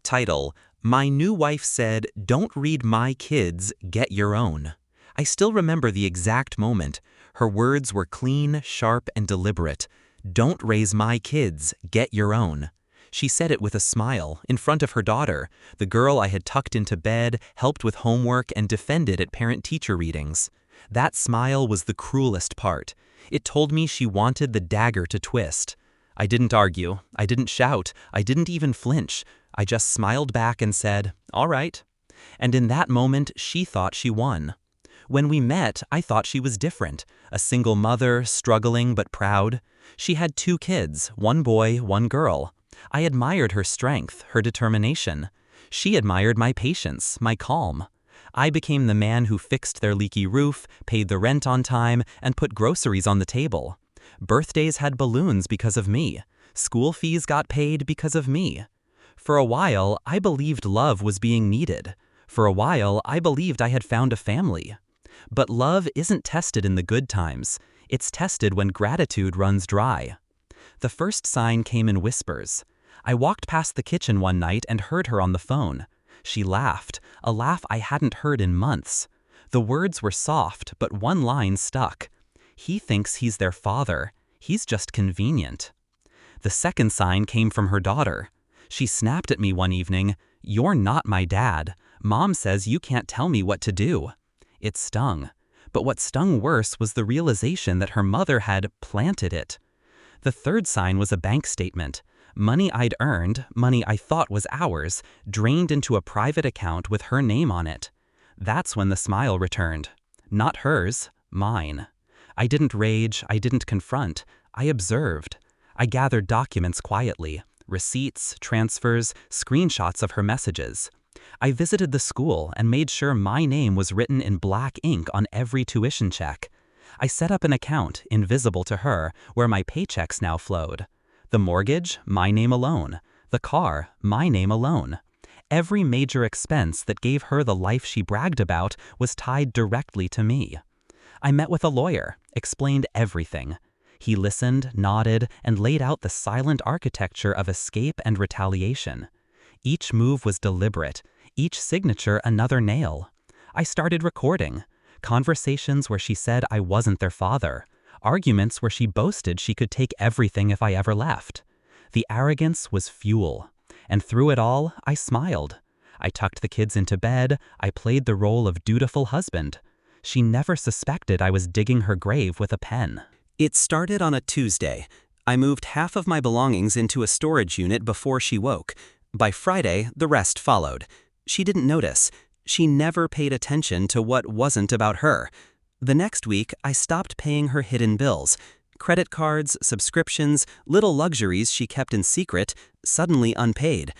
Title: My new wife said, "Don't read my kids, get your own." I still remember the exact moment. Her words were clean, sharp, and deliberate. "Don't raise my kids, get your own." She said it with a smile, in front of her daughter, the girl I had tucked into bed, helped with homework, and defended at parent-teacher readings. That smile was the cruelest part. It told me she wanted the dagger to twist. I didn't argue, I didn't shout, I didn't even flinch. I just smiled back and said, "All right." And in that moment, she thought she won. When we met, I thought she was different. A single mother, struggling but proud. She had 2 kids, 1 boy, 1 girl. I admired her strength, her determination. She admired my patience, my calm. I became the man who fixed their leaky roof, paid the rent on time, and put groceries on the table. Birthdays had balloons because of me. School fees got paid because of me. For a while, I believed love was being needed. For a while, I believed I had found a family. But love isn't tested in the good times. It's tested when gratitude runs dry. The first sign came in whispers. I walked past the kitchen one night and heard her on the phone. She laughed, a laugh I hadn't heard in months. The words were soft, but one line stuck. "He thinks he's their father. He's just convenient." The second sign came from her daughter. She snapped at me one evening, "You're not my dad. Mom says you can't tell me what to do." It stung. But what stung worse was the realization that her mother had planted it. The third sign was a bank statement. Money I'd earned, money I thought was ours, drained into a private account with her name on it. That's when the smile returned. Not hers, mine. I didn't rage, I didn't confront. I observed. I gathered documents quietly. Receipts, transfers, screenshots of her messages. I visited the school and made sure my name was written in black ink on every tuition check. I set up an account, invisible to her, where my paychecks now flowed. The mortgage, my name alone. The car, my name alone. Every major expense that gave her the life she bragged about was tied directly to me. I met with a lawyer, explained everything. He listened, nodded, and laid out the silent architecture of escape and retaliation. Each move was deliberate, each signature another nail. I started recording. Conversations where she said I wasn't their father. Arguments where she boasted she could take everything if I ever left. The arrogance was fuel. And through it all, I smiled. I tucked the kids into bed. I played the role of dutiful husband. She never suspected I was digging her grave with a pen. It started on a Tuesday. I moved half of my belongings into a storage unit before she woke. By Friday, the rest followed. She didn't notice. She never paid attention to what wasn't about her. The next week, I stopped paying her hidden bills. Credit cards, subscriptions, little luxuries she kept in secret, suddenly unpaid.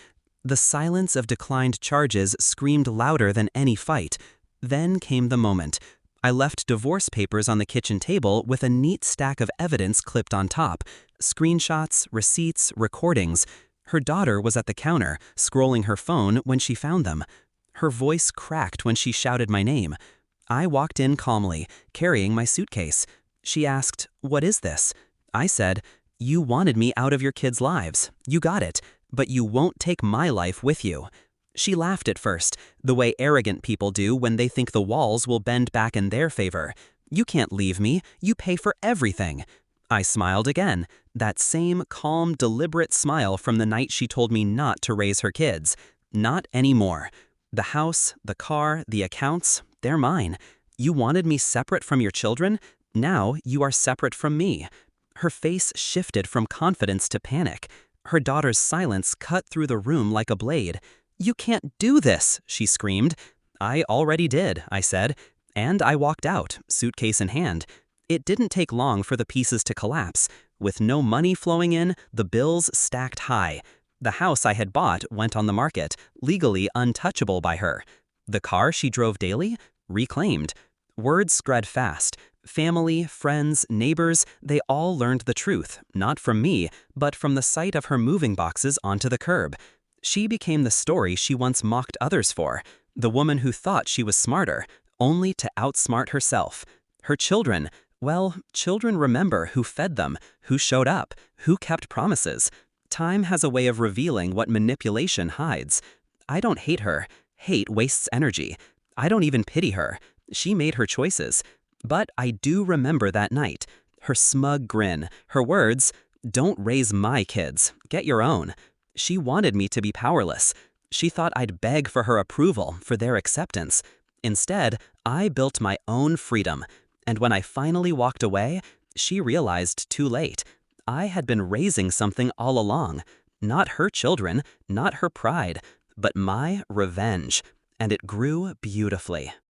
The silence of declined charges screamed louder than any fight. Then came the moment. I left divorce papers on the kitchen table with a neat stack of evidence clipped on top. Screenshots, receipts, recordings. Her daughter was at the counter, scrolling her phone when she found them. Her voice cracked when she shouted my name. I walked in calmly, carrying my suitcase. She asked, "What is this?" I said, "You wanted me out of your kids' lives. You got it. But you won't take my life with you." She laughed at first, the way arrogant people do when they think the walls will bend back in their favor. "You can't leave me. You pay for everything." I smiled again, that same calm, deliberate smile from the night she told me not to raise her kids. Not anymore. The house, the car, the accounts, they're mine. You wanted me separate from your children? Now you are separate from me. Her face shifted from confidence to panic. Her daughter's silence cut through the room like a blade. "You can't do this," she screamed. "I already did," I said, and I walked out, suitcase in hand. It didn't take long for the pieces to collapse. With no money flowing in, the bills stacked high. The house I had bought went on the market, legally untouchable by her. The car she drove daily? Reclaimed. Word spread fast. Family, friends, neighbors, they all learned the truth, not from me, but from the sight of her moving boxes onto the curb. She became the story she once mocked others for, the woman who thought she was smarter, only to outsmart herself. Her children, well, children remember who fed them, who showed up, who kept promises. Time has a way of revealing what manipulation hides. I don't hate her. Hate wastes energy. I don't even pity her. She made her choices. But I do remember that night. Her smug grin, her words, "Don't raise my kids. Get your own." She wanted me to be powerless. She thought I'd beg for her approval, for their acceptance. Instead, I built my own freedom. And when I finally walked away, she realized too late. I had been raising something all along. Not her children, not her pride, but my revenge. And it grew beautifully.